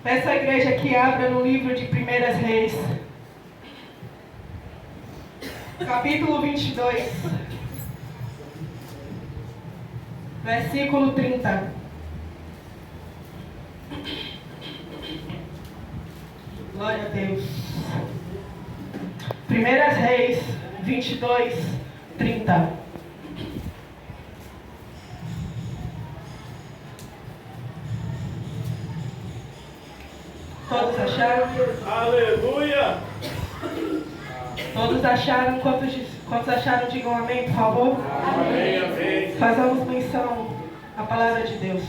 Peço à igreja que abra no livro de 1 Reis, capítulo 22, versículo 30. Glória a Deus. 1 Reis 22, 30. Todos acharam? Aleluia! Todos acharam? Quantos acharam? Digam amém, por favor. Amém, amém. Façamos menção à palavra de Deus,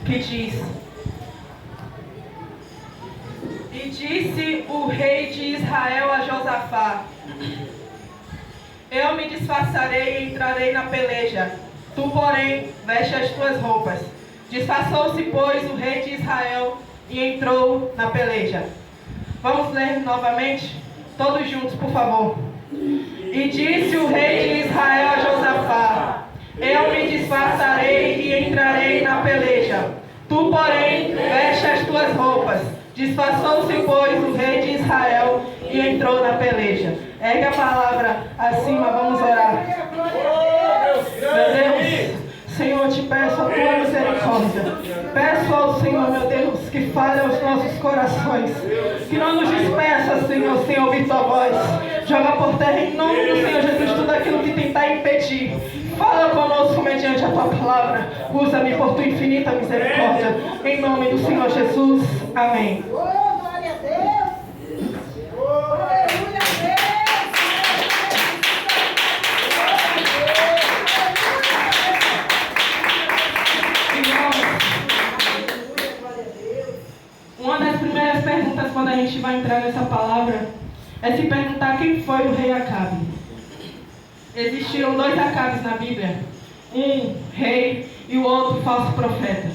que diz: E disse o rei de Israel a Josafá: Eu me disfarçarei e entrarei na peleja. Tu, porém, veste as tuas roupas. Disfarçou-se, pois, o rei de Israel e entrou na peleja. Vamos ler novamente? Todos juntos, por favor. E disse o rei de Israel a Josafá: Eu me disfarçarei e entrarei na peleja. Tu, porém, veste as tuas roupas. Disfarçou-se, pois, o rei de Israel e entrou na peleja. Ergue a palavra acima, vamos orar. Meu Deus, Senhor, te peço a tua misericórdia. Peço ao Senhor, meu Deus, que fale aos nossos corações. Que não nos despeça, Senhor, sem ouvir tua voz. Joga por terra em nome do Senhor Jesus tudo aquilo que tentar impedir. Fala conosco mediante a tua palavra. Usa-me por tua infinita misericórdia. Em nome do Senhor Jesus. Amém. Glória a Deus. Aleluia a Deus. Uma das primeiras perguntas quando a gente vai entrar nessa palavra é se perguntar quem foi o rei Acabe. Existiram dois Acabes na Bíblia, um rei e o outro falso profeta.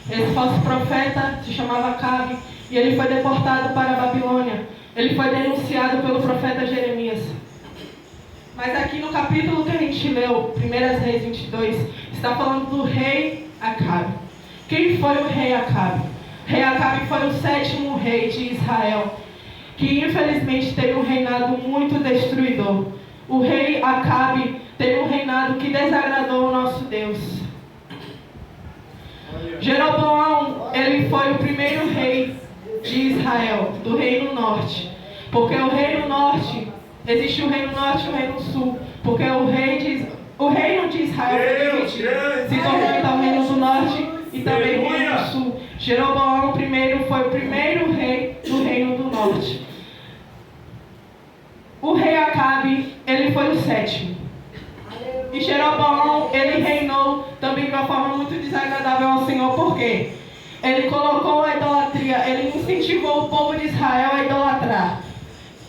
Esse falso profeta se chamava Acabe e ele foi deportado para a Babilônia. Ele foi denunciado pelo profeta Jeremias. Mas aqui no capítulo que a gente leu, 1 Reis 22, está falando do rei Acabe. Quem foi o rei Acabe? Rei Acabe foi o 7º rei de Israel, que infelizmente teve um reinado muito destruidor. O rei Acabe teve um reinado que desagradou o nosso Deus. Jeroboão, ele foi o primeiro rei de Israel, do reino norte. Porque o reino norte, existe o reino norte e o reino sul. Porque o reino de Israel foi dividido. Se tornou então o reino do norte e também o reino do sul. Jeroboão primeiro foi o primeiro rei do reino do norte. O rei Acabe, ele foi o 7º. E Jeroboão, ele reinou também de uma forma muito desagradável ao Senhor. Por quê? Ele colocou a idolatria, ele incentivou o povo de Israel a idolatrar.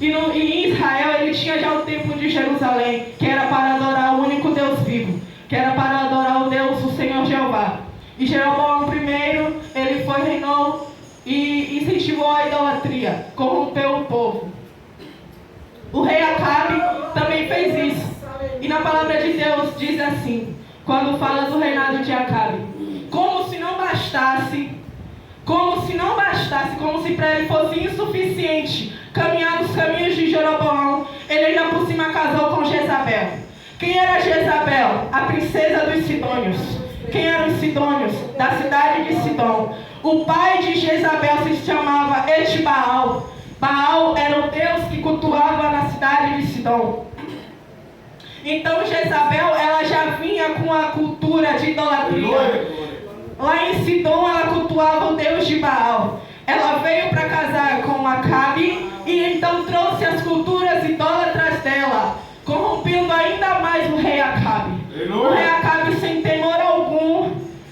E em Israel ele tinha já o templo de Jerusalém, que era para adorar o único Deus vivo, que era para adorar o Deus, o Senhor Jeová. E Jeroboão primeiro, ele reinou e incentivou a idolatria, corrompeu o povo. O rei Acabe também fez isso. E na palavra de Deus diz assim, quando fala do reinado de Acabe: como se para ele fosse insuficiente caminhar nos caminhos de Jeroboão, ele ainda por cima casou com Jezabel. Quem era Jezabel? A princesa dos Sidônios. Quem eram os Sidônios? Da cidade de Sidom. O pai de Jezabel se chamava Etbaal. Baal era o deus que cultuava na cidade de Sidom. Então Jezabel, ela já vinha com a cultura de idolatria. Lá em Sidom ela cultuava o deus de Baal. Ela veio para casar com Acabe e então trouxe as culturas idólatras dela, corrompendo ainda mais o rei Acabe. O rei Acabe, sem temor algum,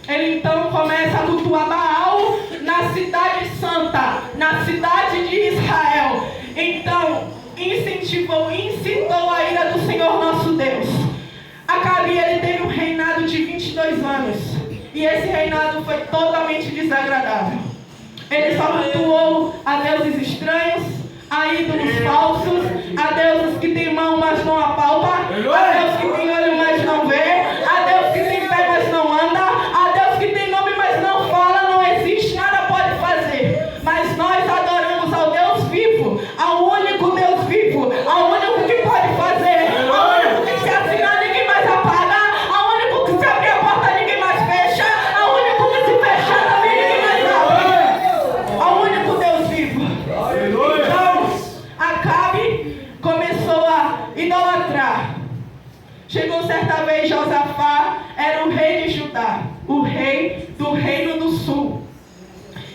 ele então começa a cultuar Baal na cidade santa, na cidade de Israel. Então incitou a ira do Senhor nosso Deus. Acabe, ele teve um reinado de 22 anos. E esse reinado foi totalmente desagradável. Ele só cultuou a deuses estranhos, a ídolos falsos, a deuses que têm mão, mas não apalpa, a Deus que tem olho, mas não vê, a Deus que tem pé, mas não anda, a Deus que tem nome, mas não fala, não existe, nada pode fazer.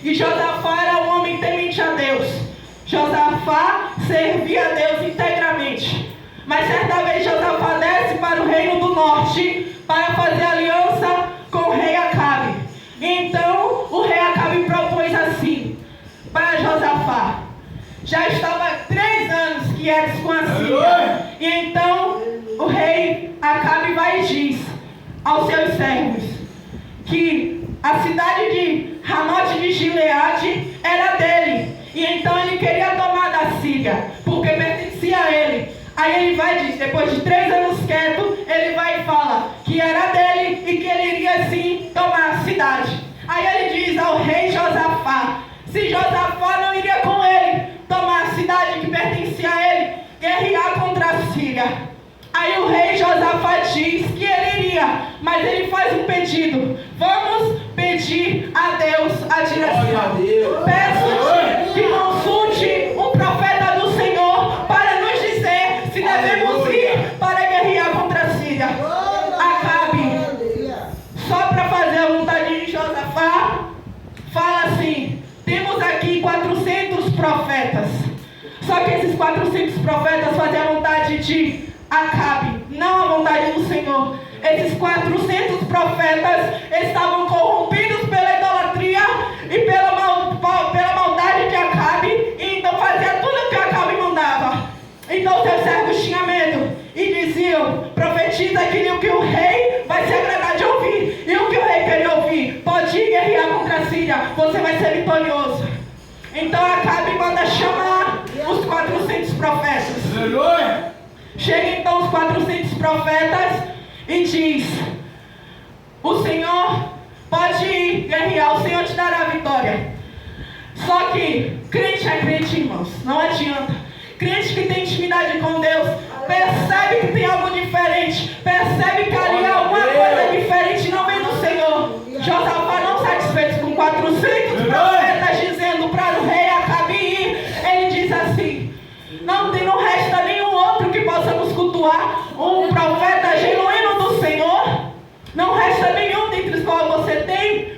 E Josafá era um homem temente a Deus. Josafá servia a Deus integramente. Mas certa vez Josafá desce para o reino do norte para fazer aliança com o rei Acabe. Então o rei Acabe propôs assim para Josafá: já estava 3 anos que eres com a Síria. E então o rei Acabe vai e diz aos seus servos que a cidade de Ramote de Gileade era dele. E então ele queria tomar da Síria, porque pertencia a ele. Aí ele vai e diz, depois de 3 anos quieto, ele vai e fala que era dele e que ele iria sim tomar a cidade. Aí ele diz ao rei Josafá, se Josafá não iria com ele tomar a cidade que pertencia a ele, guerrear contra a Síria. Aí o rei Josafá diz que ele iria, mas ele faz um pedido: vamos pedir a Deus a direção. Peço que consulte um profeta do Senhor para nos dizer se devemos ir para guerrear contra a Síria. Acabe, só para fazer a vontade de Josafá, fala assim: temos aqui 400 profetas. Só que esses 400 profetas faziam a vontade de Acabe, não a vontade do Senhor. Esses 400 profetas estavam corrompidos pela idolatria e pela maldade de Acabe, e então fazia tudo o que Acabe mandava. Então seus servos tinham medo e diziam: profetiza aquilo que o rei vai se agradar de ouvir. E o que o rei queria ouvir: pode ir guerrear contra a Síria, você vai ser vitorioso. Então Acabe manda chamar os 400 profetas. Aleluia! Chega então os 400 profetas e diz: o Senhor pode ir guerrear, o Senhor te dará a vitória. Só que crente é crente, irmãos, não adianta. Crente que tem intimidade com Deus percebe que tem algo diferente, percebe que ali alguma coisa diferente não vem do Senhor. Josafá, não satisfeito com 400 profetas dizendo para o rei Acabe ir, ele diz assim: não resta nenhum outro que possamos cultuar, um profeta genuíno do Senhor. Não resta nenhum dentre os quais você tem.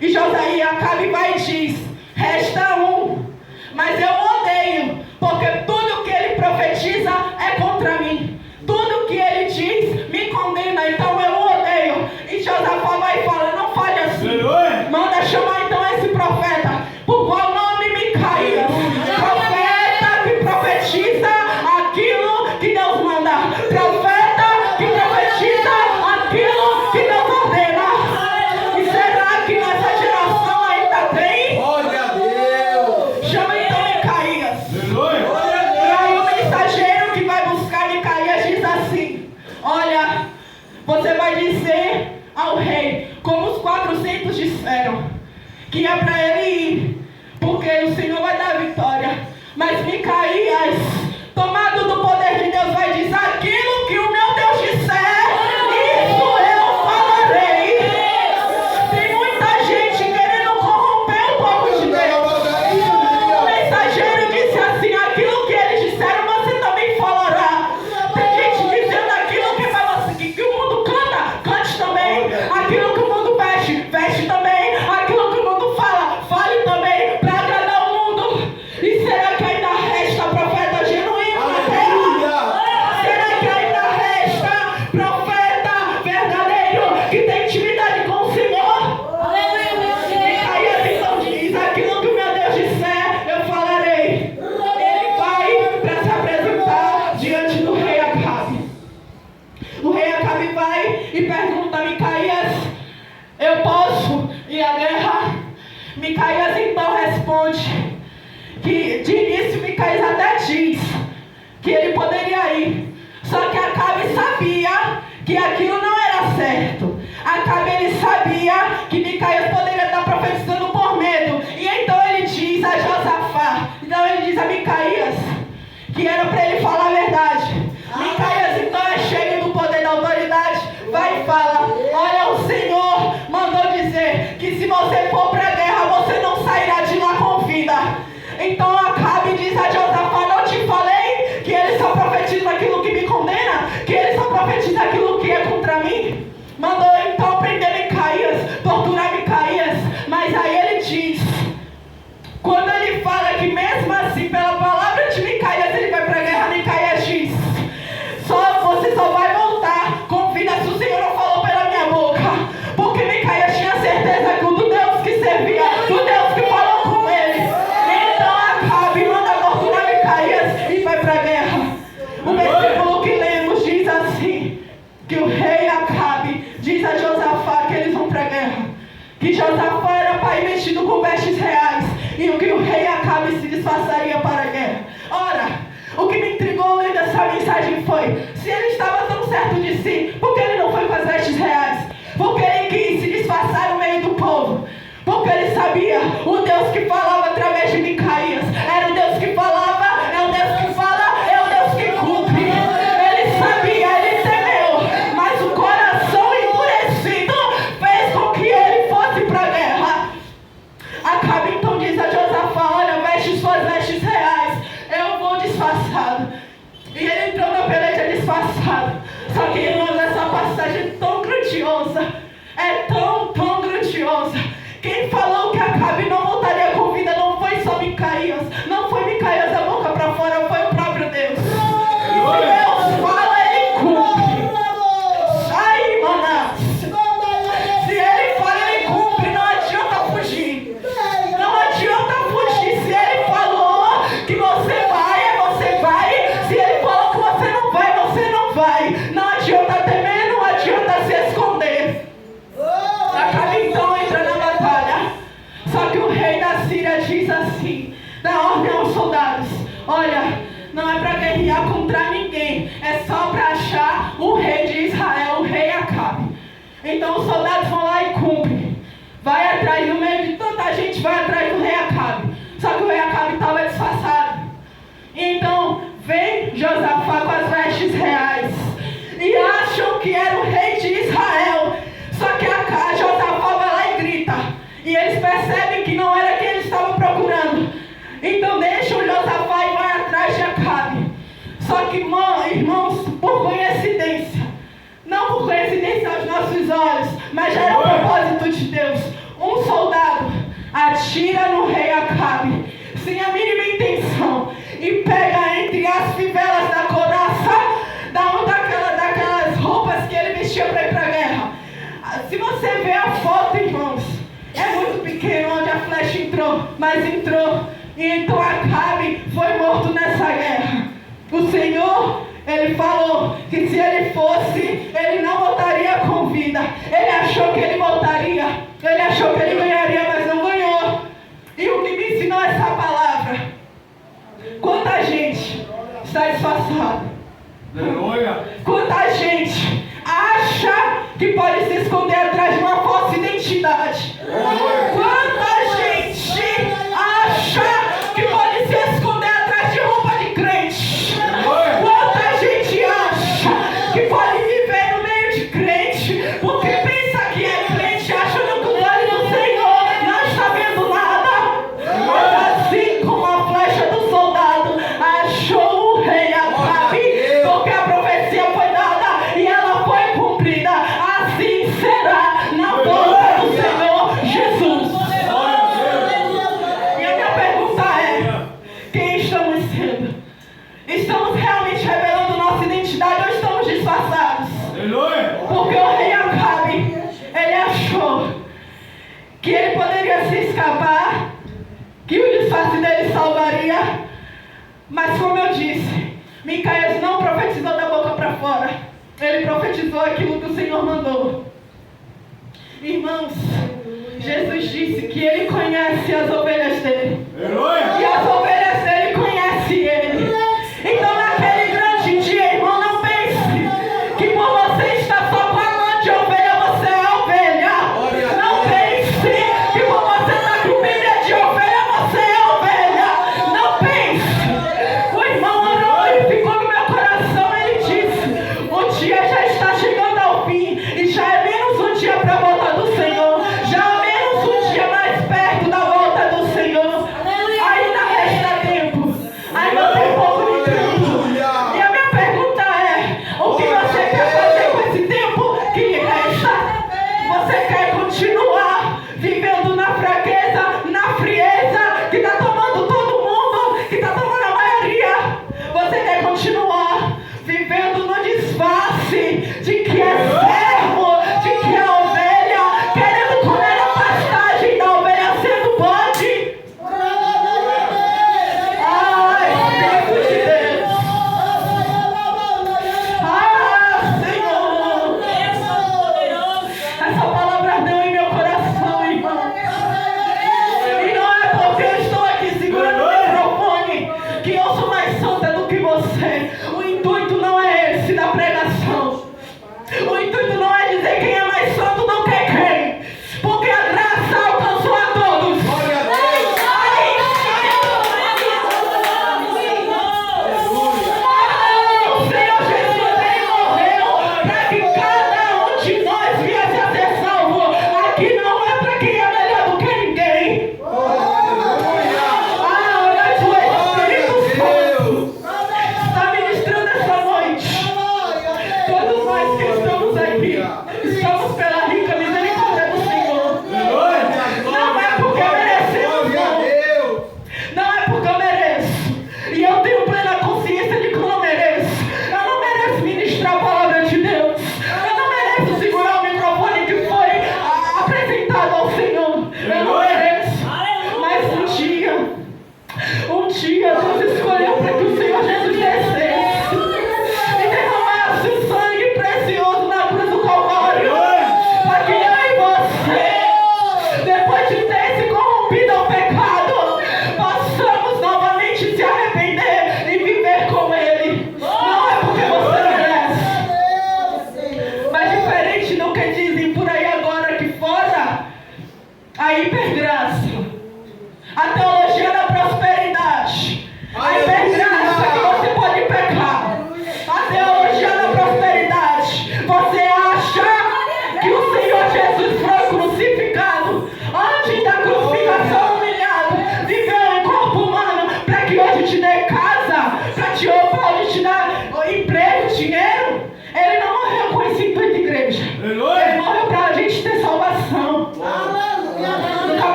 E Josaí Acabe vai e diz: resta um, mas eu odeio, porque tudo que ele profetiza é contra mim. Tudo que ele diz me condena, então eu odeio. E Josafá vai e fala: não fale assim. Manda chamar então esse profeta, por qual nome Micaías, profeta que profetiza aquilo que Deus manda, profeta que profetiza aquilo que Deus ordena. E será que nessa geração ainda tem? Glória a Deus! Chama então Micaías. E aí o mensageiro que vai buscar Micaías diz assim: olha, você vai dizer ao rei, como os 400 disseram, que é para ele ir, porque o Senhor vai dar a vitória. Mas Micaías, tomado do poder de Deus, vai dizer: aquilo que o meu Deus disser, isso eu falarei. Tem muita gente querendo corromper o povo de Deus. O mensageiro disse assim: aquilo que eles disseram, você também falará. Tem gente dizendo aquilo que fala assim, que o mundo canta, cante também. Aquilo que o mundo veste, veste também. Aquilo que o mundo fala, fale também, para agradar o mundo. E será que ainda resta profeta genuíno na terra? Será que ainda resta profeta verdadeiro que tem intimidade com o Senhor? Micaías então diz: aquilo que o meu Deus disser, eu falarei. Ele vai para se apresentar diante do rei Acabe. O rei Acabe vai e pergunta a Micaías: eu posso ir à guerra? Micaías então responde que de início Micaías até diz que ele poderia ir. Só que Acabe sabia que aquilo não era certo. Acabe ele sabia que Micaías poderia estar profetizando por medo. E então ele diz a Josafá, então ele diz a Micaías que era para ele falar a verdade. Micaías então é cheio do poder da autoridade, vai e fala: olha, o Senhor mandou dizer que se você for para a guerra, você não sairá de lá com vida. Então Acabe diz a Josafá: não te falei que ele só profetiza aquilo que me condena, que ele só profetiza aquilo que é contra mim? Mandou então prender Micaías, torturar Micaías. Mas aí ele diz Quando ele fala que mesmo assim, pela palavra de Micaías, ele vai para a guerra, Micaías diz: você só vai voltar com vida se o Senhor não falou pela minha boca. Porque Micaías tinha certeza que o do Deus que servia, do Deus que falou com ele. Então Acabe manda torturar Micaías e vai para a guerra. O versículo que lemos diz assim, que o rei Acabe diz a Josafá que eles vão para a guerra. Que Josafá era pai vestido com vestes reais e que o rei Acabe se disfarçaria para a guerra. Ora, o que me intrigou lendo essa mensagem foi: se ele estava tão certo de si, por que ele não foi com as vestes reais? Porque ele quis se disfarçar no meio do povo. Porque ele sabia, o Deus que falava através de Micaías era o Deus que falava, é o Deus que fala, é o Deus que cumpre. Ele sabia, ele temeu, mas o coração endurecido fez com que ele fosse para a guerra. Acabe então diz a Josafá: olha, veste suas vestes reais, eu vou disfarçado. E ele entrou na peleja disfarçado. Só que, irmãos, essa passagem é tão grandiosa, é tão grandiosa. Quem falou que Acabe não voltaria com vida não foi só Micaías, não foi Micaías da boca para fora, foi o próprio Deus. E se Deus fala, ele cumpre. Sai, maná. Se ele fala, ele cumpre, não adianta fugir. Não adianta fugir. Se ele falou que você vai. Se ele falou que você não vai. Não adianta temer, não adianta se esconder. Acabe então entra na batalha. Só que o rei da Síria diz assim, dá ordem aos soldados: olha, não é para guerrear contra ninguém, é só para achar o rei de Israel, o rei Acabe. Então os soldados vão lá e cumprem. Vai atrás, no meio de tanta gente, vai atrás do rei Acabe. Só que o rei Acabe estava disfarçado. Então vem Josafá com as vestes reais e acham que era o rei de Israel. Só que a Josafá vai lá e grita, e eles percebem que não era quem eles estavam procurando. Então deixam Josafá e vai atrás de Acabe. Só que, irmãos, por coincidência, não por coincidência aos nossos olhos, mas já era o propósito de Deus, um soldado atira no rei Acabe sem a mínima intenção e pega entre as fivelas da couraça daquelas roupas que ele vestia para ir para a guerra. Se você ver a foto, irmãos, é muito pequeno onde a flecha entrou, mas entrou. E então Acabe foi morto nessa guerra. O Senhor, ele falou que se ele fosse, ele não voltaria com vida. Ele achou que ele voltaria, ele achou que ele ganharia, mas não ganhou. E o que me ensinou essa palavra? Quanta gente está disfarçada. Quanta gente acha que pode se esconder atrás de uma falsa identidade. Quanta gente acha que pode se esconder atrás de roupa de crente. Quanta gente acha que pode viver no meio de crente porque pensa que é crente, achando que o glória do Senhor não está vendo nada. Mas assim como a flecha do soldado achou o rei Acabe, porque a profecia foi dada e ela foi cumprida, assim será na volta do Senhor Jesus. E a minha pergunta é: quem estamos sendo? Estamos realmente revelando nossa identidade ou estamos disfarçados? Porque o rei Acabe, ele achou que ele poderia se escapar, que o disfarce dele salvaria. Mas como eu disse, Micaías não profetizou da boca para fora. Ele profetizou aquilo que o Senhor mandou. Irmãos, Jesus disse que ele conhece as ovelhas dele. E as ovelhas dele conhecem ele. Então naquele grande dia, irmão, não pense que por você estar só com a mão de ovelha, você é ovelha. Não pense que por você estar com Bíblia de ovelha, você é ovelha. Não pense. O irmão orou e ficou no meu coração. Ele disse: o dia já está chegando ao fim e já é menos um dia para a volta do Senhor. Já é menos um dia mais perto da volta do Senhor. Ainda resta tempo. Ainda tem pouco de tempo. E a minha pergunta é: o que você quer fazer com esse tempo que lhe resta? Você quer continuar vivendo na fraqueza, na frieza que está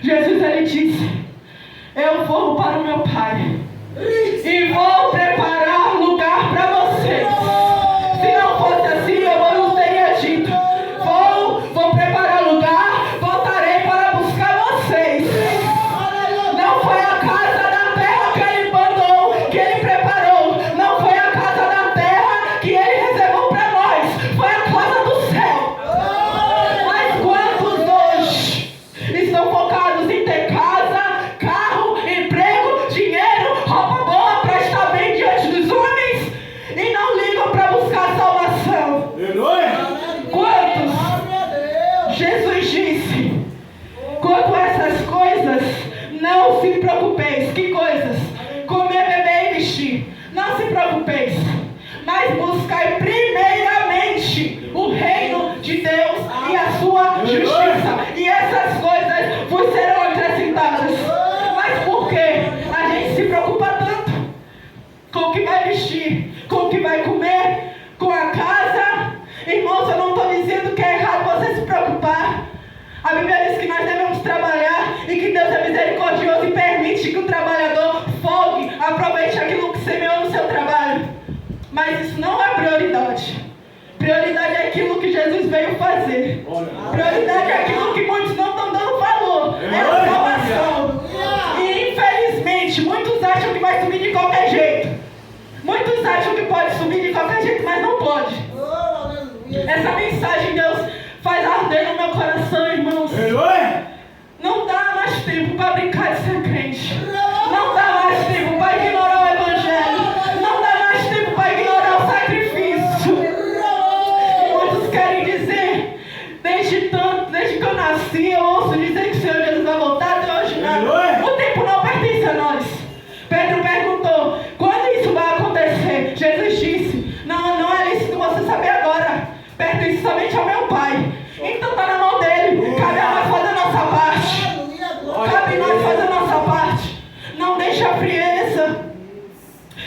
Jesus, ele disse: eu vou para o meu Pai e vou preparar lugar para vocês. Se não fosse assim, eu não teria dito: vou preparar lugar, voltarei para buscar vocês. Não foi a casa da terra que ele mandou, que ele preparou. Não foi a casa da terra que ele reservou para nós. Foi a casa do céu. Mas quantos hoje estão focados em ter casa, carro, emprego, dinheiro, roupa boa para estar bem diante dos homens e não ligam para buscar salvação? Quantos? Jesus disse: quanto a essas coisas, não se preocupeis. Que coisas? Comer, beber e vestir. Não se preocupeis, mas buscai primeiramente o reino de Deus e a sua justiça, e essas coisas vos serão acrescentadas. Mas por que a gente se preocupa tanto com o que vai vestir, com o que vai comer, com a casa? Irmãos, eu não estou dizendo que é errado você se preocupar. A Bíblia diz que nós devemos trabalhar e que Deus é misericordioso e permite que o trabalhador folgue, aproveite aquilo que semeou no seu trabalho. Mas isso não é prioridade. Prioridade é aquilo que Jesus veio fazer. Prioridade é aquilo que muitos não estão dando valor. É a salvação. E infelizmente, muitos acham que vai subir de qualquer jeito. Muitos acham que pode subir de qualquer jeito, mas não pode. Essa mensagem Deus faz arder no meu coração, irmãos. Não dá mais tempo para brincar de ser crente. Não dá mais tempo para ignorar o Evangelho. Não dá mais tempo para ignorar o sacrifício. E muitos querem dizer: desde que eu nasci, eu ouço dizer que o Senhor Jesus vai voltar, até hoje nada. O tempo não pertence a nós. Pedro perguntou: quando isso vai acontecer? Jesus disse: não é lícito você saber agora. Pertence somente ao meu Pai. Então está na mão dele. Cabe a nós fazer a nossa parte. Cabe a nós fazer a nossa parte. Não deixe a frieza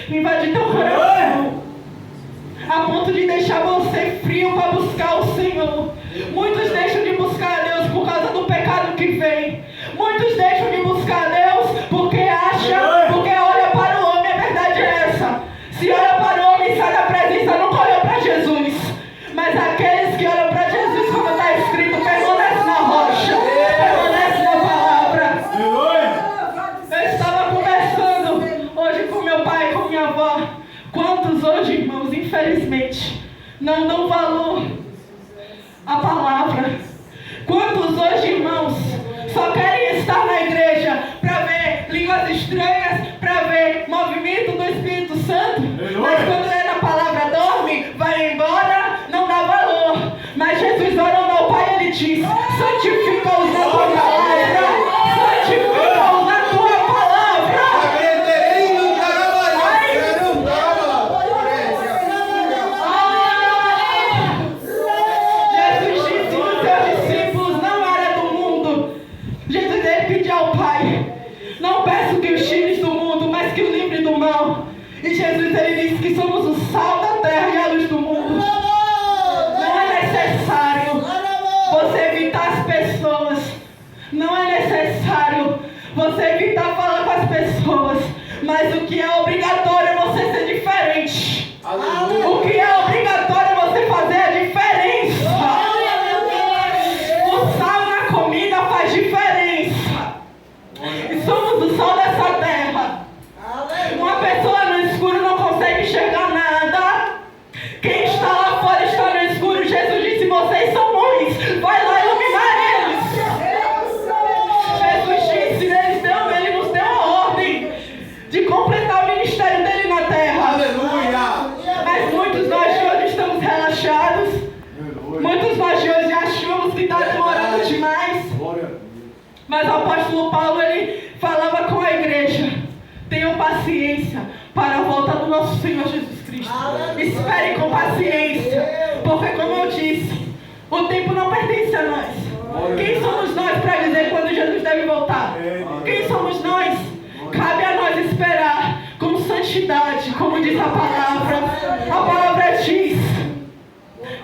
invadir teu coração a ponto de deixar você frio para buscar o Senhor. Muitos deixam de buscar a Deus por causa do pecado que vem. Muitos deixam de buscar a Deus porque olha para o homem. A verdade é essa: se olha para o homem e sai da presença, nunca olhou para Jesus. Mas aqueles que olham para Jesus, como está escrito, permanece na rocha, permanece na palavra. Eu estava conversando hoje com meu pai e com minha avó. Quantos hoje, irmãos, infelizmente, não dão valor à palavra? Quantos hoje, irmãos, só querem estar na igreja para ver línguas estranhas, para ver movimento do Espírito Santo, mas quando é na palavra dorme, vai embora, não dá valor. Mas Jesus orando ao Pai, ele diz: santifica-os na tua palavra, santifica-os na tua palavra. Jesus disse que os seus discípulos não eram do mundo. Jesus ele pediu ao Pai: não peço que os tires do mundo, mas que o livre do mal. E Jesus ele disse que somos o sal da terra e a luz do mundo. Não é necessário você evitar as pessoas. Não é necessário você evitar falar com as pessoas. Mas o que é obrigatório é você ser diferente. O que é obrigatório é você fazer a diferença. O sal na comida faz diferença. E somos o sal dessa terra. Uma pessoa no escuro não consegue enxergar nada. Quem está lá fora está no escuro. Jesus disse: vocês são ruins, vai lá iluminar eles. Jesus disse, ele nos deu a ordem de completar o ministério dele na terra. Mas muitos nós de hoje estamos relaxados. Muitos nós de hoje achamos que está demorando demais. Mas o apóstolo Paulo, ele falava com a igreja: tenham paciência para a volta do nosso Senhor Jesus Cristo. Esperem com paciência, porque como eu disse, o tempo não pertence a nós. Quem somos nós para dizer quando Jesus deve voltar? Quem somos nós? Cabe a nós esperar com santidade, como diz a palavra. A palavra diz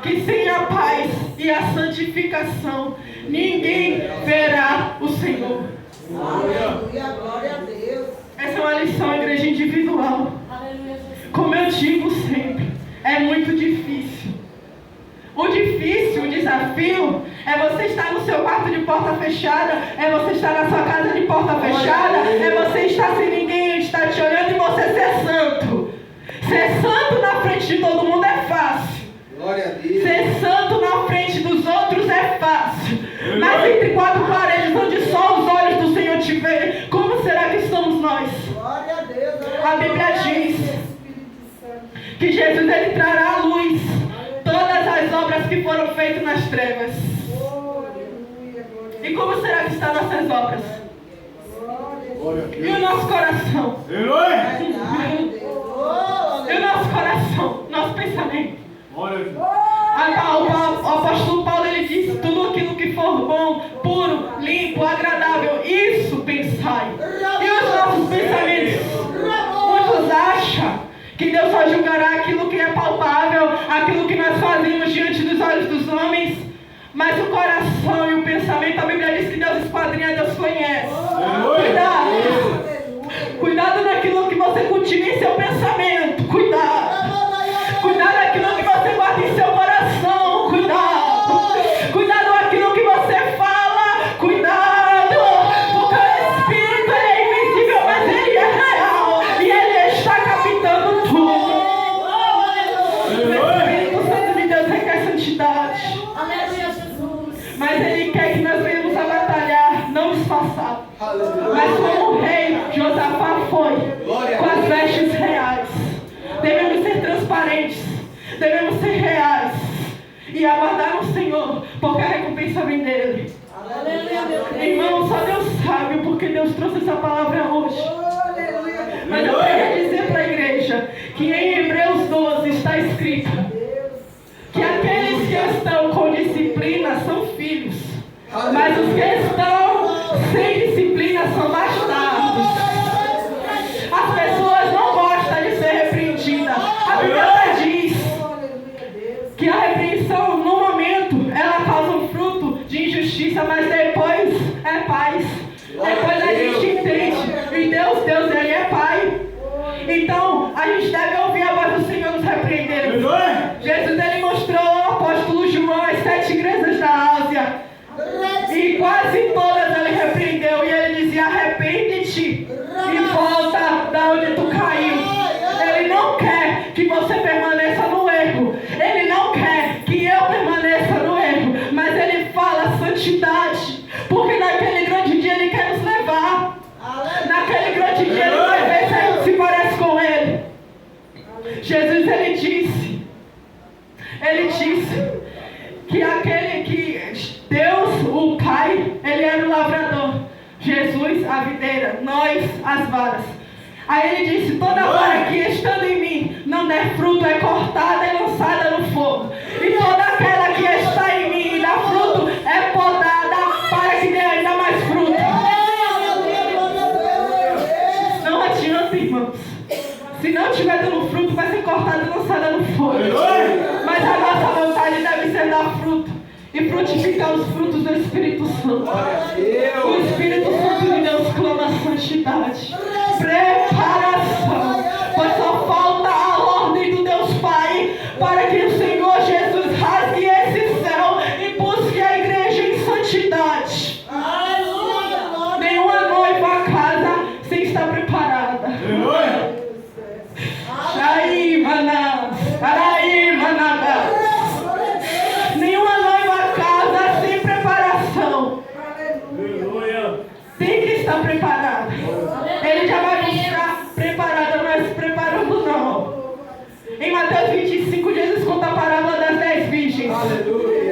que sem a paz e a santificação ninguém verá o Senhor. Aleluia, glória a Deus. Essa é uma lição, igreja individual. Como eu digo sempre, é muito difícil. O difícil, o desafio, é você estar no seu quarto de porta fechada, é você estar na sua casa de porta fechada, é você estar sem ninguém estar te olhando e você ser santo. Ser santo na frente de todo mundo é fácil. Glória a Deus. Ser santo na frente dos outros é fácil. Mas entre quatro paredes, onde só os olhos do Senhor te veem, como será que estamos nós? Glória a Deus. A Bíblia diz que Jesus ele trará à luz todas as obras que foram feitas nas trevas. E como será que estão nossas obras? E o nosso coração? E o nosso coração? Nosso pensamento? O apóstolo Paulo ele disse: tudo aquilo que for bom, puro, limpo, agradável, isso pensai. E os nossos pensamentos? Muitos acham que Deus só julgará aquilo que é palpável, aquilo que nós fazemos diante dos olhos dos homens. Mas o coração e o pensamento, a Bíblia diz que Deus esquadrinha, Deus conhece. Cuidado! Cuidado naquilo que você cultiva em seu pensamento. Cuidado! Cuidado naquilo que você guarda em seu coração. Cuidado! Cuidado naquilo que você fala. Cuidado! Porque o Espírito ele é invisível, mas ele é real. E ele está captando tudo. O Espírito Santo de Deus requer santidade. Mas ele quer que nós venhamos a batalhar, não disfarçado. Mas como o rei Josafá foi, com as vestes reais. Devemos ser transparentes, devemos ser reais e aguardar no Senhor, porque a recompensa vem dele. Irmão, só Deus sabe porque Deus trouxe essa palavra hoje. Mas eu queria dizer para a igreja que em Hebreus 12 está escrito que aqueles que estão com disciplina são filhos, mas os que estão sem disciplina são bastardos. As pessoas não gostam de ser repreendidas. A Bíblia diz que a repreensão, no momento, ela causa um fruto de injustiça, mas depois é paz. Depois a gente entende. E Deus, ele é Pai. Então, a gente deve ouvir a voz do Senhor nos repreender. Jesus, ele mostrou ao apóstolo João as 7 igrejas da Ásia. E quase todas ele repreendeu. E ele dizia: arrepende-te e volta da onde tu caiu. Ele não quer que você permaneça no erro. Ele não quer que eu permaneça no erro. Mas ele fala santidade. Porque naquele grande dia ele quer nos levar. Naquele grande dia ele vai ver se a gente se parece com ele. Jesus ele disse que aquele que Deus, o Pai, ele era o lavrador, Jesus a videira, nós as varas. Aí ele disse: toda vara que estando em mim não der fruto é cortada e lançada no fogo, e toda aquela que está em mim e dá fruto é podada para que dê ainda mais fruto. Não adianta, irmãos. Se não estiver dando fruto, vai ser cortada e lançada no fogo. Mas a nossa vontade deve ser dar fruto e frutificar os frutos do Espírito Santo. O Espírito Santo de Deus clama santidade, preparação, pois só falta a ordem do Deus Pai para que o Senhor Jesus rasgue esse céu e busque a igreja em santidade. Nenhuma noiva casa sem estar preparada. Nenhuma noiva casa sem preparação. Tem que estar preparada. Ele já vai mostrar preparada, não é se preparando não. Em Mateus 25, Jesus conta a parábola das 10 virgens.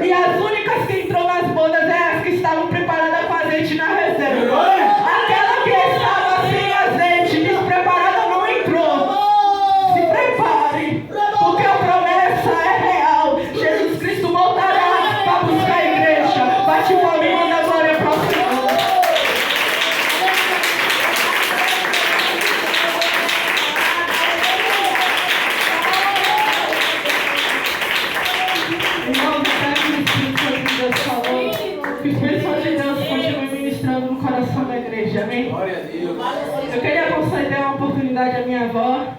E as únicas que entrou nas bodas é as que estavam preparadas com azeite na reserva. Aquela que estava sem azeite, despreparada, não entrou. Se prepare, porque a promessa é real. Jesus Cristo voltará para buscar a igreja. Bate palma e manda glória para o Senhor. igreja, amém? Glória a Deus. Eu queria conceder uma oportunidade à minha avó